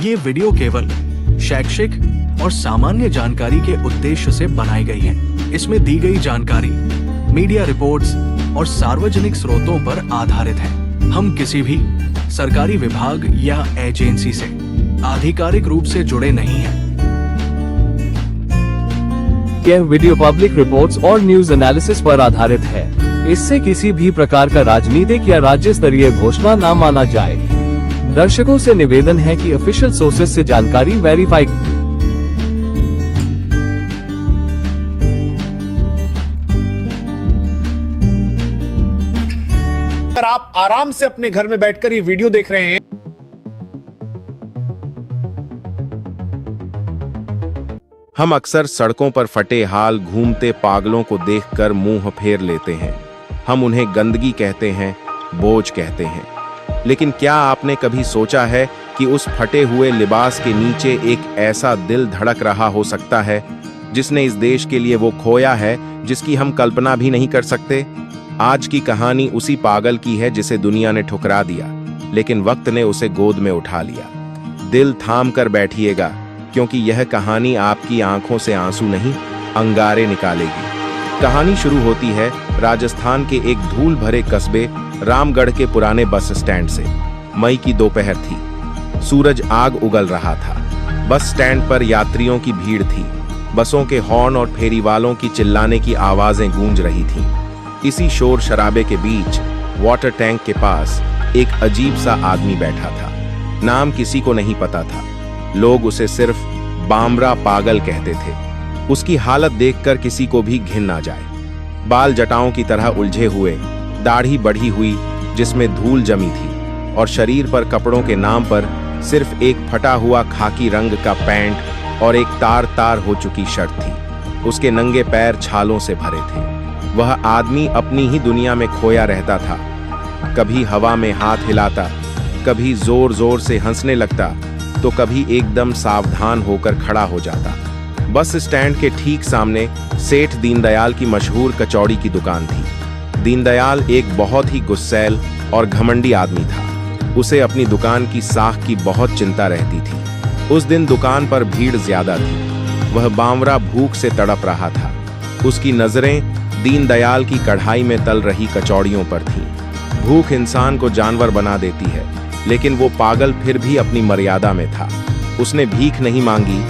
ये वीडियो केवल शैक्षिक और सामान्य जानकारी के उद्देश्य से बनाई गई है। इसमें दी गई जानकारी मीडिया रिपोर्ट्स और सार्वजनिक स्रोतों पर आधारित है। हम किसी भी सरकारी विभाग या एजेंसी से आधिकारिक रूप से जुड़े नहीं हैं। यह वीडियो पब्लिक रिपोर्ट्स और न्यूज एनालिसिस पर आधारित है। इससे किसी भी प्रकार का राजनीतिक या राज्य स्तरीय घोषणा न माना जाए। दर्शकों से निवेदन है कि ऑफिशियल सोर्सेज से जानकारी वेरीफाई। अगर आप आराम से अपने घर में बैठकर ये वीडियो देख रहे हैं, हम अक्सर सड़कों पर फटे हाल घूमते पागलों को देखकर मुंह फेर लेते हैं। हम उन्हें गंदगी कहते हैं, बोझ कहते हैं। लेकिन क्या आपने कभी सोचा है कि उस फटे हुए लिबास के नीचे एक ऐसा दिल धड़क रहा हो सकता है जिसने इस देश के लिए वो खोया है जिसकी हम कल्पना भी नहीं कर सकते। आज की कहानी उसी पागल की है जिसे दुनिया ने ठुकरा दिया, लेकिन वक्त ने उसे गोद में उठा लिया। दिल थाम कर बैठिएगा, क्योंकि यह कहानी आपकी आंखों से आंसू नहीं, अंगारे निकालेगी। कहानी शुरू होती है राजस्थान के एक धूल भरे कस्बे रामगढ़ के पुराने बस स्टैंड से। मई की दोपहर थी, सूरज आग उगल रहा था। बस स्टैंड पर यात्रियों की भीड़ थी। बसों के हॉर्न और फेरी वालों की चिल्लाने की आवाजें गूंज रही थीं। इसी शोर शराबे के बीच वाटर टैंक के पास एक अजीब सा आदमी बैठा था। नाम किसी को नहीं पता था। लोग उसे सिर्फ बामरा पागल कहते थे। उसकी हालत देखकर किसी को भी घिन ना जाए। बाल जटाओं की तरह उलझे हुए, दाढ़ी बढ़ी हुई जिसमें धूल जमी थी, और शरीर पर कपड़ों के नाम पर सिर्फ एक फटा हुआ खाकी रंग का पैंट और एक तार तार हो चुकी शर्ट थी। उसके नंगे पैर छालों से भरे थे। वह आदमी अपनी ही दुनिया में खोया रहता था। कभी हवा में हाथ हिलाता, कभी जोर जोर से हंसने लगता, तो कभी एकदम सावधान होकर खड़ा हो जाता। बस स्टैंड के ठीक सामने सेठ दीनदयाल की मशहूर कचौड़ी की दुकान थी। दीनदयाल एक बहुत ही गुस्सैल और घमंडी आदमी था। उसे अपनी दुकान की साख की बहुत चिंता रहती थी। उस दिन दुकान पर भीड़ ज्यादा थी। वह बावरा भूख से तड़प रहा था। उसकी नजरें दीनदयाल की कढ़ाई में तल रही कचौड़ियों पर थीं। भूख इंसान को जानवर बना देती है, लेकिन वो पागल फिर भी अपनी मर्यादा में था। उसने भीख नहीं मांगी,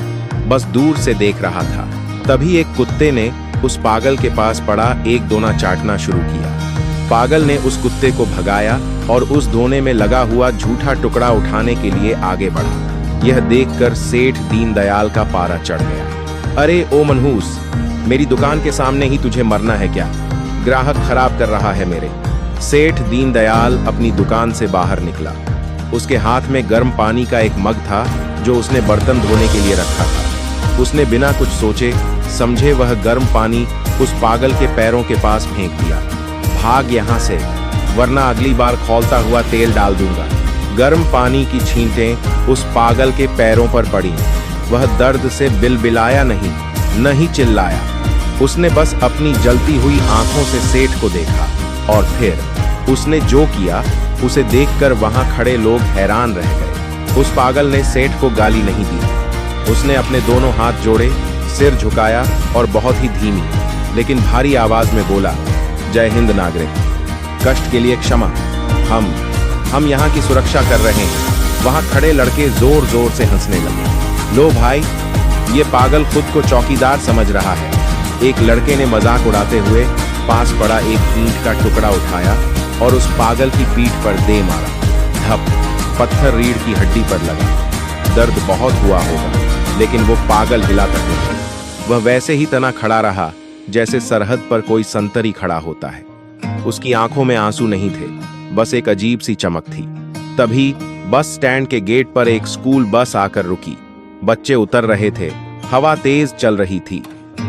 बस दूर से देख रहा था। तभी एक कुत्ते ने उस पागल के पास पड़ा एक दोना चाटना शुरू किया। पागल ने उस कुत्ते को भगाया और उस दोने में लगा हुआ झूठा टुकड़ा उठाने के लिए आगे बढ़ा। यह देखकर सेठ दीनदयाल का पारा चढ़ गया। अरे ओ मनहूस, मेरी दुकान के सामने ही तुझे मरना है क्या? ग्राहक खराब कर रहा है मेरे। सेठ दीनदयाल अपनी दुकान से बाहर निकला। उसके हाथ में गर्म पानी का एक मग था जो उसने बर्तन धोने के लिए रखा था। उसने बिना कुछ सोचे समझे वह गर्म पानी उस पागल के पैरों के पास फेंक दिया। भाग यहाँ से, वरना अगली बार खौलता हुआ तेल डाल दूंगा। गर्म पानी की छींटें उस पागल के पैरों पर पड़ी। वह दर्द से बिलबिलाया नहीं चिल्लाया। उसने बस अपनी जलती हुई आंखों से सेठ को देखा, और फिर उसने जो किया उसे देखकर वहां खड़े लोग हैरान रह गए। उस पागल ने सेठ को गाली नहीं दी। उसने अपने दोनों हाथ जोड़े, सिर झुकाया और बहुत ही धीमी लेकिन भारी आवाज में बोला, जय हिंद नागरिक, कष्ट के लिए क्षमा। हम यहाँ की सुरक्षा कर रहे हैं। वहां खड़े लड़के जोर जोर से हंसने लगे। लो भाई, ये पागल खुद को चौकीदार समझ रहा है। एक लड़के ने मजाक उड़ाते हुए पास पड़ा एक ईंट का टुकड़ा उठाया और उस पागल की पीठ पर दे मारा। धप, पत्थर रीढ़ की हड्डी पर लगा। दर्द बहुत हुआ होगा, लेकिन वो पागल हिला तक नहीं। वह वैसे ही तना खड़ा रहा जैसे सरहद पर कोई संतरी खड़ा होता है। उसकी आंखों में आंसू नहीं थे, बस एक अजीब सी चमक थी। तभी बस स्टैंड के गेट पर एक स्कूल बस आकर रुकी। बच्चे उतर रहे थे। हवा तेज चल रही थी।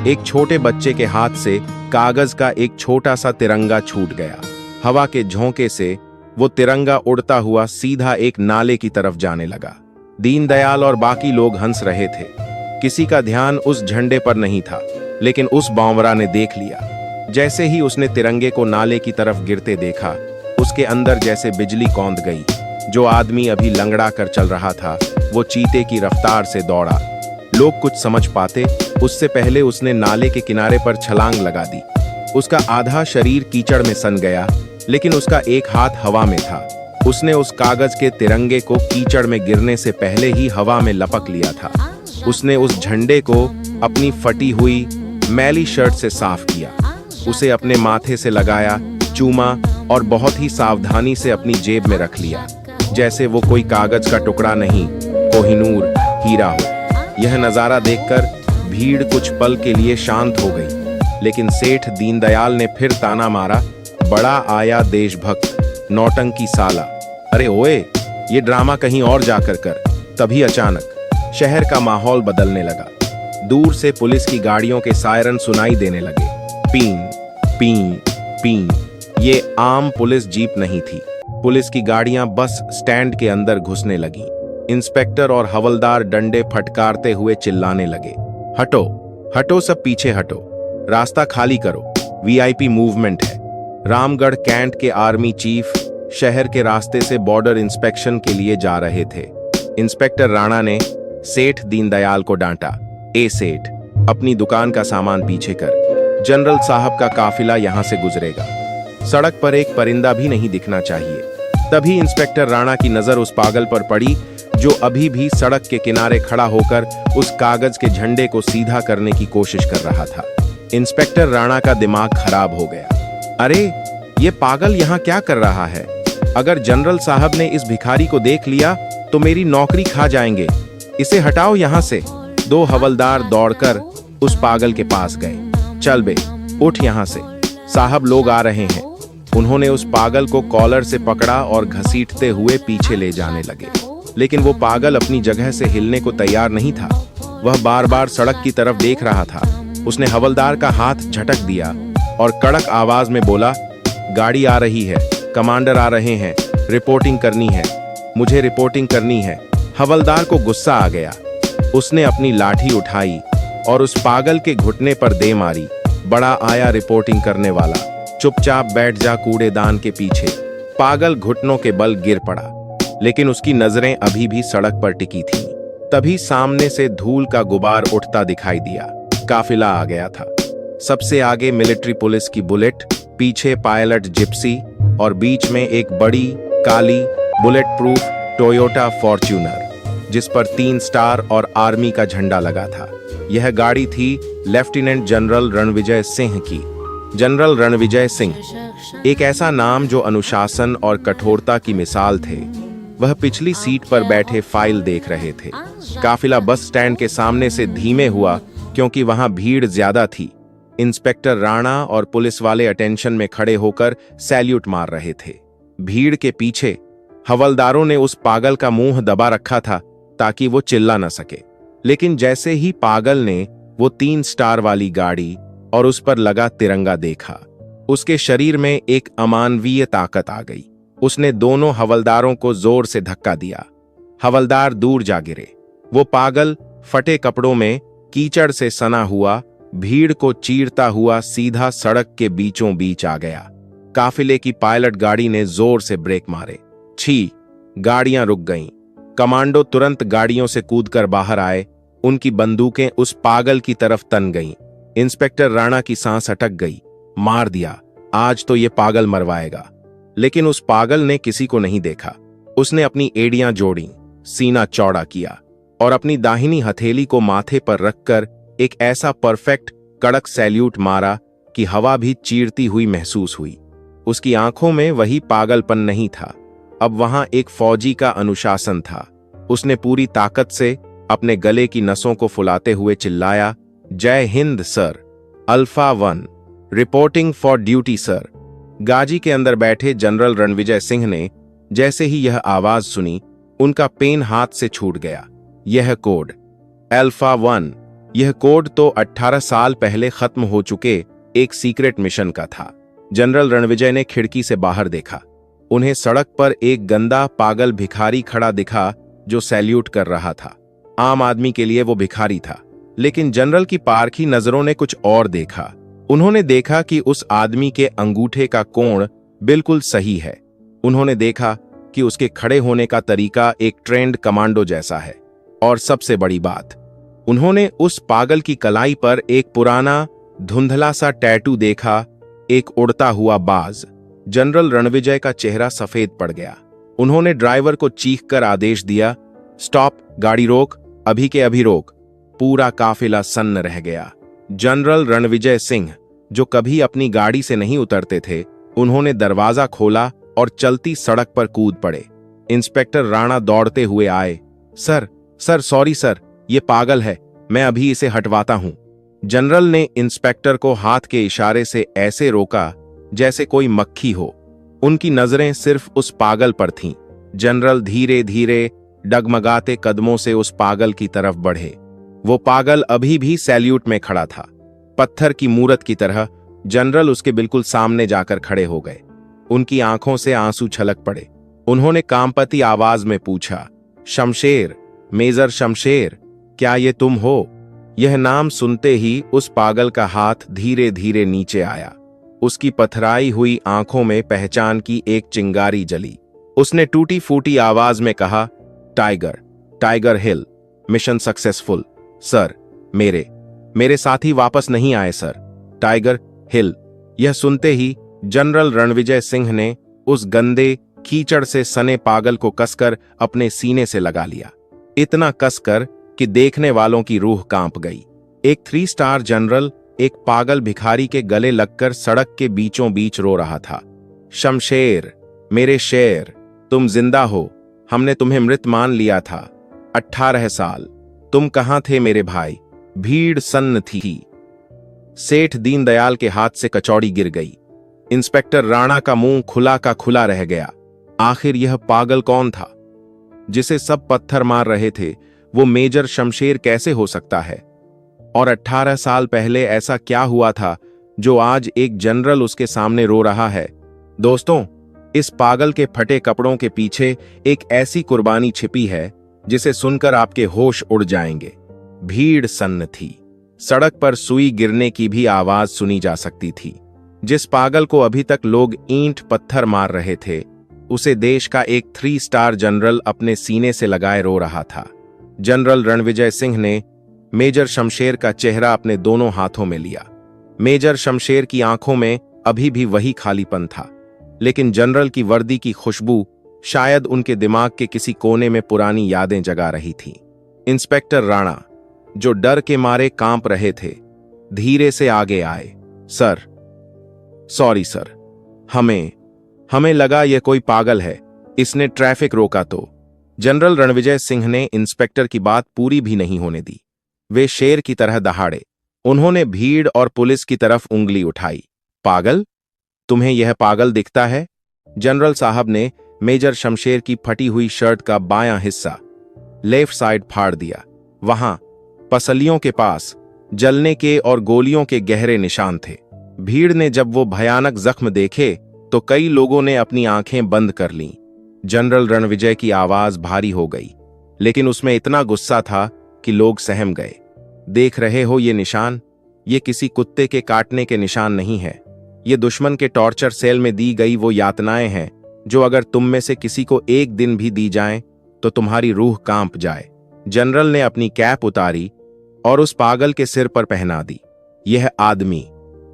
एक छोटे बच्चे के हाथ से कागज का एक छोटा सा तिरंगा छूट गया। हवा के झोंके से वो तिरंगा उड़ता हुआ सीधा एक नाले की तरफ जाने लगा। दीनदयाल और बाकी लोग हंस रहे थे। किसी का ध्यान उस झंडे पर नहीं था, लेकिन उस बावरा ने देख लिया। जैसे ही उसने तिरंगे को नाले की तरफ गिरते देखा, उसके अंदर जैसे बिजली कौंध गई। जो आदमी अभी लंगड़ा कर चल रहा था वो चीते की रफ्तार से दौड़ा। लोग कुछ समझ पाते उससे पहले उसने नाले के किनारे पर छलांग लगा दी। उसका आधा शरीर कीचड़ में सन गया, लेकिन उसका एक हाथ हवा में था। उसने उस कागज के तिरंगे को कीचड़ में गिरने से पहले ही हवा में लपक लिया था। उसने उस झंडे को अपनी फटी हुई मैली शर्ट से साफ किया, उसे अपने माथे से लगाया, चूमा और बहुत ही सावधानी से अपनी जेब में रख लिया, जैसे वो कोई कागज का टुकड़ा नहीं, कोहिनूर हीरा हो। यह नजारा देखकर भीड़ कुछ पल के लिए शांत हो गई, लेकिन सेठ दीनदयाल ने फिर ताना मारा, बड़ा आया देशभक्त, नौटंकी साला, अरे ओए, ये ड्रामा कहीं और जाकर कर। तभी अचानक शहर का माहौल बदलने लगा। दूर से पुलिस की गाड़ियों के सायरन सुनाई देने लगे, पीं पीं पीं। ये आम पुलिस जीप नहीं थी। पुलिस की गाड़ियां बस स्टैंड के अंदर घुसने लगी। इंस्पेक्टर और हवलदार डंडे फटकारते हुए चिल्लाने लगे, हटो हटो, सब पीछे हटो, रास्ता खाली करो, वीआईपी मूवमेंट है। रामगढ़ कैंट के आर्मी चीफ शहर के रास्ते से बॉर्डर इंस्पेक्शन के लिए जा रहे थे। इंस्पेक्टर राणा ने सेठ दीनदयाल को डांटा, ए सेठ, अपनी दुकान का सामान पीछे कर, जनरल साहब का काफिला यहां से गुजरेगा, सड़क पर एक परिंदा भी नहीं दिखना चाहिए। तभी इंस्पेक्टर राणा की नजर उस पागल पर पड़ी जो अभी भी सड़क के किनारे खड़ा होकर उस कागज के झंडे को सीधा करने की कोशिश कर रहा था। इंस्पेक्टर राणा का दिमाग खराब हो गया। अरे, ये पागल यहाँ क्या कर रहा है? अगर जनरल साहब ने इस भिखारी को देख लिया तो मेरी नौकरी खा जाएंगे, इसे हटाओ यहाँ से। दो हवलदार दौड़कर उस पागल के पास गए। चल बे, उठ यहाँ से, साहब लोग आ रहे हैं। उन्होंने उस पागल को कॉलर से पकड़ा और घसीटते हुए पीछे ले जाने लगे, लेकिन वो पागल अपनी जगह से हिलने को तैयार नहीं था। वह बार बार सड़क की तरफ देख रहा था। उसने हवलदार का हाथ झटक दिया और कड़क आवाज में बोला, गाड़ी आ रही है, कमांडर आ रहे हैं, रिपोर्टिंग करनी है, मुझे रिपोर्टिंग करनी है। हवलदार को गुस्सा आ गया। उसने अपनी लाठी उठाई और उस पागल के घुटने पर दे मारी। बड़ा आया रिपोर्टिंग करने वाला, चुपचाप बैठ जा कूड़ेदान के पीछे। पागल घुटनों के बल गिर पड़ा, लेकिन उसकी नजरें अभी भी सड़क पर टिकी थीं। तभी सामने से धूल का गुबार उठता दिखाई दिया। काफिला आ गया था। सबसे आगे मिलिट्री पुलिस की बुलेट, पीछे पायलट जिप्सी और बीच में एक बड़ी काली बुलेट प्रूफ टोयोटा फॉर्च्यूनर, जिस पर 3 स्टार और आर्मी का झंडा लगा था। यह गाड़ी थी लेफ्टिनेंट जनरल रणविजय सिंह की। जनरल रणविजय सिंह, एक ऐसा नाम जो अनुशासन और कठोरता की मिसाल थे। वह पिछली सीट पर बैठे फाइल देख रहे थे। काफिला बस स्टैंड के सामने से धीमे हुआ क्योंकि वहां भीड़ ज्यादा थी। इंस्पेक्टर राणा और पुलिस वाले अटेंशन में खड़े होकर सैल्यूट मार रहे थे। भीड़ के पीछे हवलदारों ने उस पागल का मुंह दबा रखा था ताकि वो चिल्ला न सके। लेकिन जैसे ही पागल ने वो 3 स्टार वाली गाड़ी और उस पर लगा तिरंगा देखा, उसके शरीर में एक अमानवीय ताकत आ गई। उसने दोनों हवलदारों को जोर से धक्का दिया। हवलदार दूर जा गिरे। वो पागल फटे कपड़ों में कीचड़ से सना हुआ भीड़ को चीरता हुआ सीधा सड़क के बीचों बीच आ गया। काफिले की पायलट गाड़ी ने जोर से ब्रेक मारे। छी! गाड़ियां रुक गईं। कमांडो तुरंत गाड़ियों से कूदकर बाहर आए। उनकी बंदूकें उस पागल की तरफ तन गईं। इंस्पेक्टर राणा की सांस अटक गई। मार दिया, आज तो ये पागल मरवाएगा। लेकिन उस पागल ने किसी को नहीं देखा। उसने अपनी एड़ियां जोड़ी, सीना चौड़ा किया और अपनी दाहिनी हथेली को माथे पर रखकर एक ऐसा परफेक्ट कड़क सैल्यूट मारा कि हवा भी चीरती हुई महसूस हुई। उसकी आंखों में वही पागलपन नहीं था, अब वहां एक फौजी का अनुशासन था। उसने पूरी ताकत से अपने गले की नसों को फुलाते हुए चिल्लाया, जय हिंद sir, alpha 1 reporting for duty sir. Ghazi के अंदर बैठे जनरल रणविजय सिंह ने जैसे ही यह आवाज सुनी, उनका पेन हाथ से छूट गया। यह कोड अल्फा 1, यह कोड तो 18 साल पहले खत्म हो चुके एक सीक्रेट मिशन का था। जनरल रणविजय ने खिड़की से बाहर देखा। उन्हें सड़क पर एक गंदा पागल भिखारी खड़ा दिखा जो सैल्यूट कर रहा था। आम आदमी के लिए वो भिखारी था, लेकिन जनरल की पारखी नजरों ने कुछ और देखा। उन्होंने देखा कि उस आदमी के अंगूठे का कोण बिल्कुल सही है। उन्होंने देखा कि उसके खड़े होने का तरीका एक ट्रेंड कमांडो जैसा है। और सबसे बड़ी बात, उन्होंने उस पागल की कलाई पर एक पुराना धुंधला सा टैटू देखा, एक उड़ता हुआ बाज। जनरल रणविजय का चेहरा सफेद पड़ गया। उन्होंने ड्राइवर को चीखकर आदेश दिया, स्टॉप, गाड़ी रोक, अभी के अभी रोक। पूरा काफिला सन्न रह गया। जनरल रणविजय सिंह, जो कभी अपनी गाड़ी से नहीं उतरते थे, उन्होंने दरवाजा खोला और चलती सड़क पर कूद पड़े। इंस्पेक्टर राणा दौड़ते हुए आए। सर सर, सॉरी सर, ये पागल है, मैं अभी इसे हटवाता हूं। जनरल ने इंस्पेक्टर को हाथ के इशारे से ऐसे रोका जैसे कोई मक्खी हो। उनकी नजरें सिर्फ उस पागल पर थीं। जनरल धीरे धीरे डगमगाते कदमों से उस पागल की तरफ बढ़े। वो पागल अभी भी सैल्यूट में खड़ा था, पत्थर की मूरत की तरह। जनरल उसके बिल्कुल सामने जाकर खड़े हो गए। उनकी आंखों से आंसू छलक पड़े। उन्होंने कांपती आवाज में पूछा, शमशेर, मेजर शमशेर, क्या ये तुम हो? यह नाम सुनते ही उस पागल का हाथ धीरे धीरे नीचे आया। उसकी पथराई हुई आंखों में पहचान की एक चिंगारी जली। उसने टूटी फूटी आवाज में कहा, टाइगर, टाइगर हिल, मिशन सक्सेसफुल। सर, मेरे साथी वापस नहीं आए सर। टाइगर हिल। यह सुनते ही जनरल रणविजय सिंह ने उस गंदे कीचड़ से सने पागल को कसकर अपने सीने से लगा लिया, इतना कसकर कि देखने वालों की रूह कांप गई। एक 3 स्टार जनरल एक पागल भिखारी के गले लगकर सड़क के बीचों बीच रो रहा था। शमशेर, मेरे शेर, तुम जिंदा हो, हमने तुम्हें मृत मान लिया था। 18 साल, तुम कहां थे मेरे भाई? भीड़ सन्न थी। सेठ दीनदयाल के हाथ से कचौड़ी गिर गई। इंस्पेक्टर राणा का मुंह खुला का खुला रह गया। आखिर यह पागल कौन था जिसे सब पत्थर मार रहे थे? वो मेजर शमशेर कैसे हो सकता है? और 18 साल पहले ऐसा क्या हुआ था जो आज एक जनरल उसके सामने रो रहा है? दोस्तों, इस पागल के फटे कपड़ों के पीछे एक ऐसी कुर्बानी छिपी है जिसे सुनकर आपके होश उड़ जाएंगे। भीड़ सन्न थी। सड़क पर सुई गिरने की भी आवाज सुनी जा सकती थी। जिस पागल को अभी तक लोग ईंट पत्थर मार रहे थे, उसे देश का एक 3 स्टार जनरल अपने सीने से लगाए रो रहा था। जनरल रणविजय सिंह ने मेजर शमशेर का चेहरा अपने दोनों हाथों में लिया। मेजर शमशेर की आंखों में अभी भी वही खालीपन था, लेकिन जनरल की वर्दी की खुशबू शायद उनके दिमाग के किसी कोने में पुरानी यादें जगा रही थी। इंस्पेक्टर राणा, जो डर के मारे कांप रहे थे, धीरे से आगे आए। सर, सॉरी सर, हमें लगा यह कोई पागल है, इसने ट्रैफिक रोका तो। जनरल रणविजय सिंह ने इंस्पेक्टर की बात पूरी भी नहीं होने दी। वे शेर की तरह दहाड़े। उन्होंने भीड़ और पुलिस की तरफ उंगली उठाई। पागल? तुम्हें यह पागल दिखता है? जनरल साहब ने मेजर शमशेर की फटी हुई शर्ट का बायां हिस्सा लेफ्ट साइड फाड़ दिया। वहां पसलियों के पास जलने के और गोलियों के गहरे निशान थे। भीड़ ने जब वो भयानक जख्म देखे तो कई लोगों ने अपनी आंखें बंद कर लीं। जनरल रणविजय की आवाज भारी हो गई, लेकिन उसमें इतना गुस्सा था कि लोग सहम गए। देख रहे हो ये निशान? ये किसी कुत्ते के काटने के निशान नहीं है। ये दुश्मन के टॉर्चर सेल में दी गई वो यातनाएं हैं जो अगर तुम में से किसी को एक दिन भी दी जाएं तो तुम्हारी रूह कांप जाए। जनरल ने अपनी कैप उतारी और उस पागल के सिर पर पहना दी। यह आदमी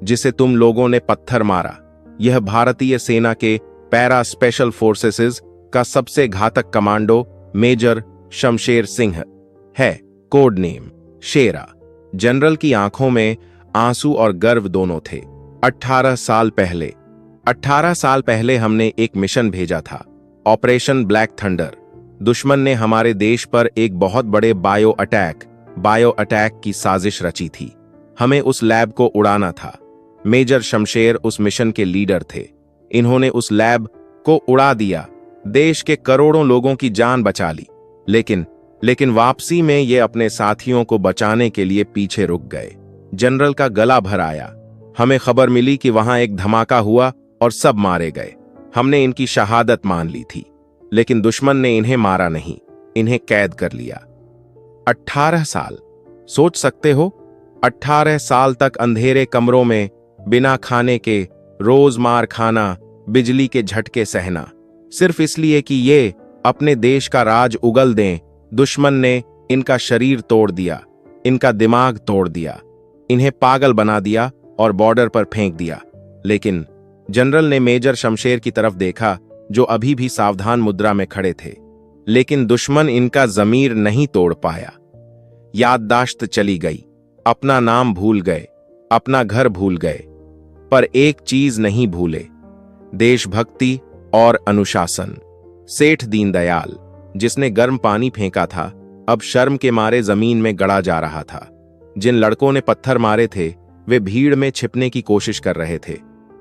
जिसे तुम लोगों ने पत्थर मारा, यह भारतीय सेना के पैरा स्पेशल फोर्सेस का सबसे घातक कमांडो मेजर शमशेर सिंह है, कोड नेम शेरा। जनरल की आंखों में आंसू और गर्व दोनों थे। 18 साल पहले हमने एक मिशन भेजा था, ऑपरेशन ब्लैक थंडर। दुश्मन ने हमारे देश पर एक बहुत बड़े बायो अटैक की साजिश रची थी। हमें उस लैब को उड़ाना था। मेजर शमशेर उस मिशन के लीडर थे। इन्होंने उस लैब को उड़ा दिया, देश के करोड़ों लोगों की जान बचा ली। लेकिन वापसी में ये अपने साथियों को बचाने के लिए पीछे रुक गए। जनरल का गला भर आया। हमें खबर मिली कि वहां एक धमाका हुआ और सब मारे गए। हमने इनकी शहादत मान ली थी, लेकिन दुश्मन ने इन्हें मारा नहीं, इन्हें कैद कर लिया। 18 साल, सोच सकते हो? 18 साल तक अंधेरे कमरों में बिना खाने के रोज मार खाना, बिजली के झटके सहना, सिर्फ इसलिए कि ये अपने देश का राज उगल दें। दुश्मन ने इनका शरीर तोड़ दिया, इनका दिमाग तोड़ दिया, इन्हें पागल बना दिया और बॉर्डर पर फेंक दिया। लेकिन जनरल ने मेजर शमशेर की तरफ देखा, जो अभी भी सावधान मुद्रा में खड़े थे। लेकिन दुश्मन इनका जमीर नहीं तोड़ पाया। याददाश्त चली गई, अपना नाम भूल गए, अपना घर भूल गए, पर एक चीज नहीं भूले, देशभक्ति और अनुशासन। सेठ दीनदयाल, जिसने गर्म पानी फेंका था, अब शर्म के मारे जमीन में गड़ा जा रहा था। जिन लड़कों ने पत्थर मारे थे, वे भीड़ में छिपने की कोशिश कर रहे थे।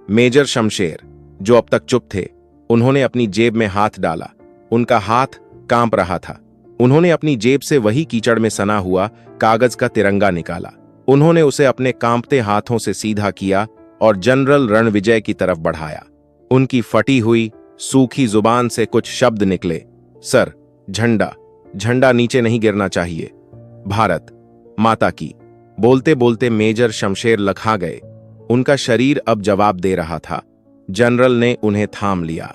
मेजर शमशेर, जो अब तक चुप थे, उन्होंने अपनी जेब में हाथ डाला। उनका हाथ कांप रहा था। उन्होंने अपनी जेब से वही कीचड़ में सना हुआ कागज का तिरंगा निकाला। उन्होंने उसे अपने कांपते हाथों से सीधा किया और जनरल रणविजय की तरफ बढ़ाया। उनकी फटी हुई सूखी जुबान से कुछ शब्द निकले। सर, झंडा झंडा नीचे नहीं गिरना चाहिए। भारत माता की। बोलते बोलते मेजर शमशेर लखा गए। उनका शरीर अब जवाब दे रहा था। जनरल ने उन्हें थाम लिया।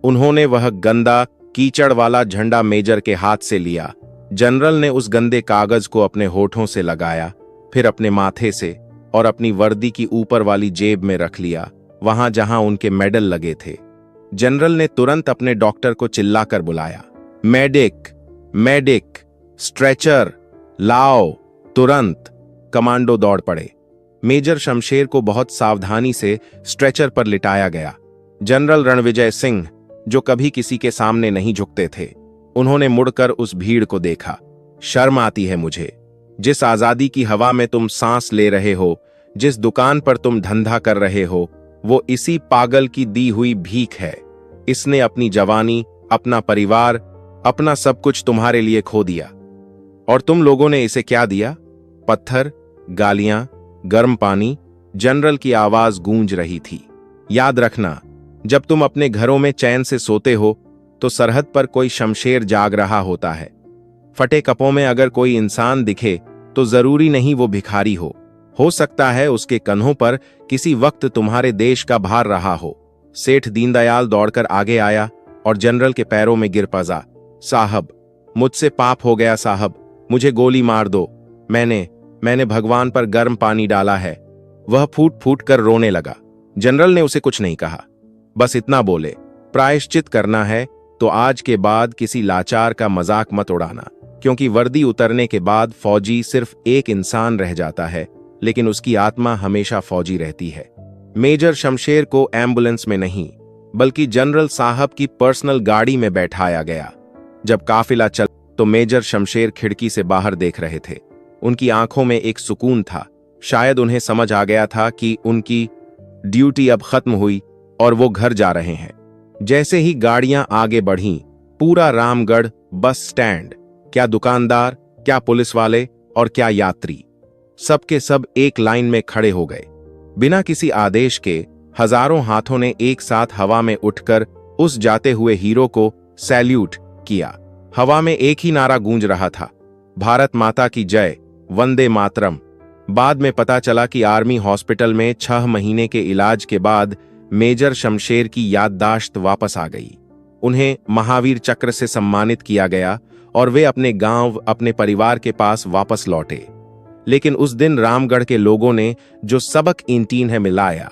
उन्होंने वह गंदा कीचड़ वाला झंडा मेजर के हाथ से लिया। जनरल ने उस गंदे कागज को अपने होठों से लगाया, फिर अपने माथे से और अपनी वर्दी की ऊपर वाली जेब में रख लिया, वहां जहां उनके मेडल लगे थे। जनरल ने तुरंत अपने डॉक्टर को चिल्लाकर बुलाया, मेडिक, मेडिक, स्ट्रेचर लाओ, तुरंत। कमांडो दौड़ पड़े। मेजर शमशेर को बहुत सावधानी से स्ट्रेचर पर लिटाया गया। जनरल रणविजय सिंह, जो कभी किसी के सामने नहीं झुकते थे, उन्होंने मुड़कर उस भीड़ को देखा। शर्म आती है मुझे। जिस आजादी की हवा में तुम सांस ले रहे हो, जिस दुकान पर तुम धंधा कर रहे हो, वो इसी पागल की दी हुई भीख है। इसने अपनी जवानी, अपना परिवार, अपना सब कुछ तुम्हारे लिए खो दिया। और तुम लोगों ने इसे क्या दिया? पत्थर, गालियां, गर्म पानी। जनरल की आवाज गूंज रही थी। याद रखना, जब तुम अपने घरों में चैन से सोते हो, तो सरहद पर कोई शमशेर जाग रहा होता है। फटे कपों में अगर कोई इंसान दिखे, तो जरूरी नहीं वो भिखारी हो सकता है उसके कंधों पर किसी वक्त तुम्हारे देश का भार रहा हो। सेठ दीनदयाल दौड़कर आगे आया और जनरल के पैरों में गिर पड़ा। साहब, मुझसे पाप हो गया साहब, मुझे गोली मार दो। मैंने भगवान पर गर्म पानी डाला है। वह फूट फूट कर रोने लगा। जनरल ने उसे कुछ नहीं कहा, बस इतना बोले, प्रायश्चित करना है तो आज के बाद किसी लाचार का मजाक मत उड़ाना, क्योंकि वर्दी उतरने के बाद फौजी सिर्फ एक इंसान रह जाता है, लेकिन उसकी आत्मा हमेशा फौजी रहती है। मेजर शमशेर को एम्बुलेंस में नहीं, बल्कि जनरल साहब की पर्सनल गाड़ी में बैठाया गया। जब काफिला चल तो मेजर शमशेर खिड़की से बाहर देख रहे थे। उनकी आंखों में एक सुकून था। शायद उन्हें समझ आ गया था कि उनकी ड्यूटी अब खत्म हुई और वो घर जा रहे हैं। जैसे ही गाड़ियां आगे बढ़ीं, पूरा रामगढ़ बस स्टैंड, क्या दुकानदार, क्या पुलिस वाले और क्या यात्री, सबके सब एक लाइन में खड़े हो गए। बिना किसी आदेश के हजारों हाथों ने एक साथ हवा में उठकर उस जाते हुए हीरो को सैल्यूट किया। हवा में एक ही नारा गूंज रहा था, भारत माता की जय, वंदे मातरम। बाद में पता चला कि आर्मी हॉस्पिटल में 6 महीने के इलाज के बाद मेजर शमशेर की याददाश्त वापस आ गई। उन्हें महावीर चक्र से सम्मानित किया गया और वे अपने गांव, अपने परिवार के पास वापस लौटे। लेकिन उस दिन रामगढ़ के लोगों ने जो सबक इन है मिलाया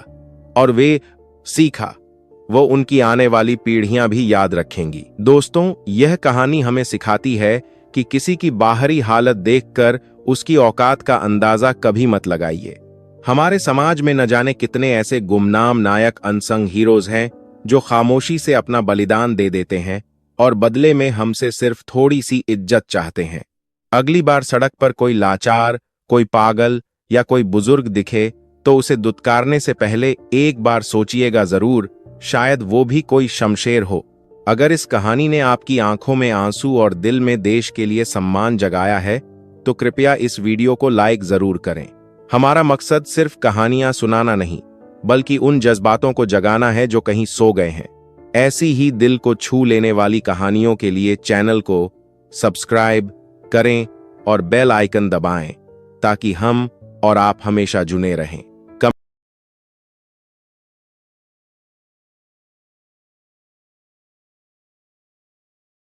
और वे सीखा, वो उनकी आने वाली पीढ़ियां भी याद रखेंगी। दोस्तों, यह कहानी हमें सिखाती है कि किसी की बाहरी हालत देखकर उसकी औकात का अंदाजा कभी मत लगाइए। हमारे समाज में न जाने कितने ऐसे गुमनाम नायक, अनसंग हीरोज हैं जो खामोशी से अपना बलिदान दे देते हैं और बदले में हमसे सिर्फ थोड़ी सी इज्जत चाहते हैं। अगली बार सड़क पर कोई लाचार, कोई पागल या कोई बुजुर्ग दिखे तो उसे दुत्कारने से पहले एक बार सोचिएगा जरूर, शायद वो भी कोई शमशेर हो। अगर इस कहानी ने आपकी आंखों में आंसू और दिल में देश के लिए सम्मान जगाया है, तो कृपया इस वीडियो को लाइक जरूर करें। हमारा मकसद सिर्फ कहानियां सुनाना नहीं, बल्कि उन जज्बातों को जगाना है जो कहीं सो गए हैं। ऐसी ही दिल को छू लेने वाली कहानियों के लिए चैनल को सब्सक्राइब करें और बेल आइकन दबाएं, ताकि हम और आप हमेशा जुड़े रहें।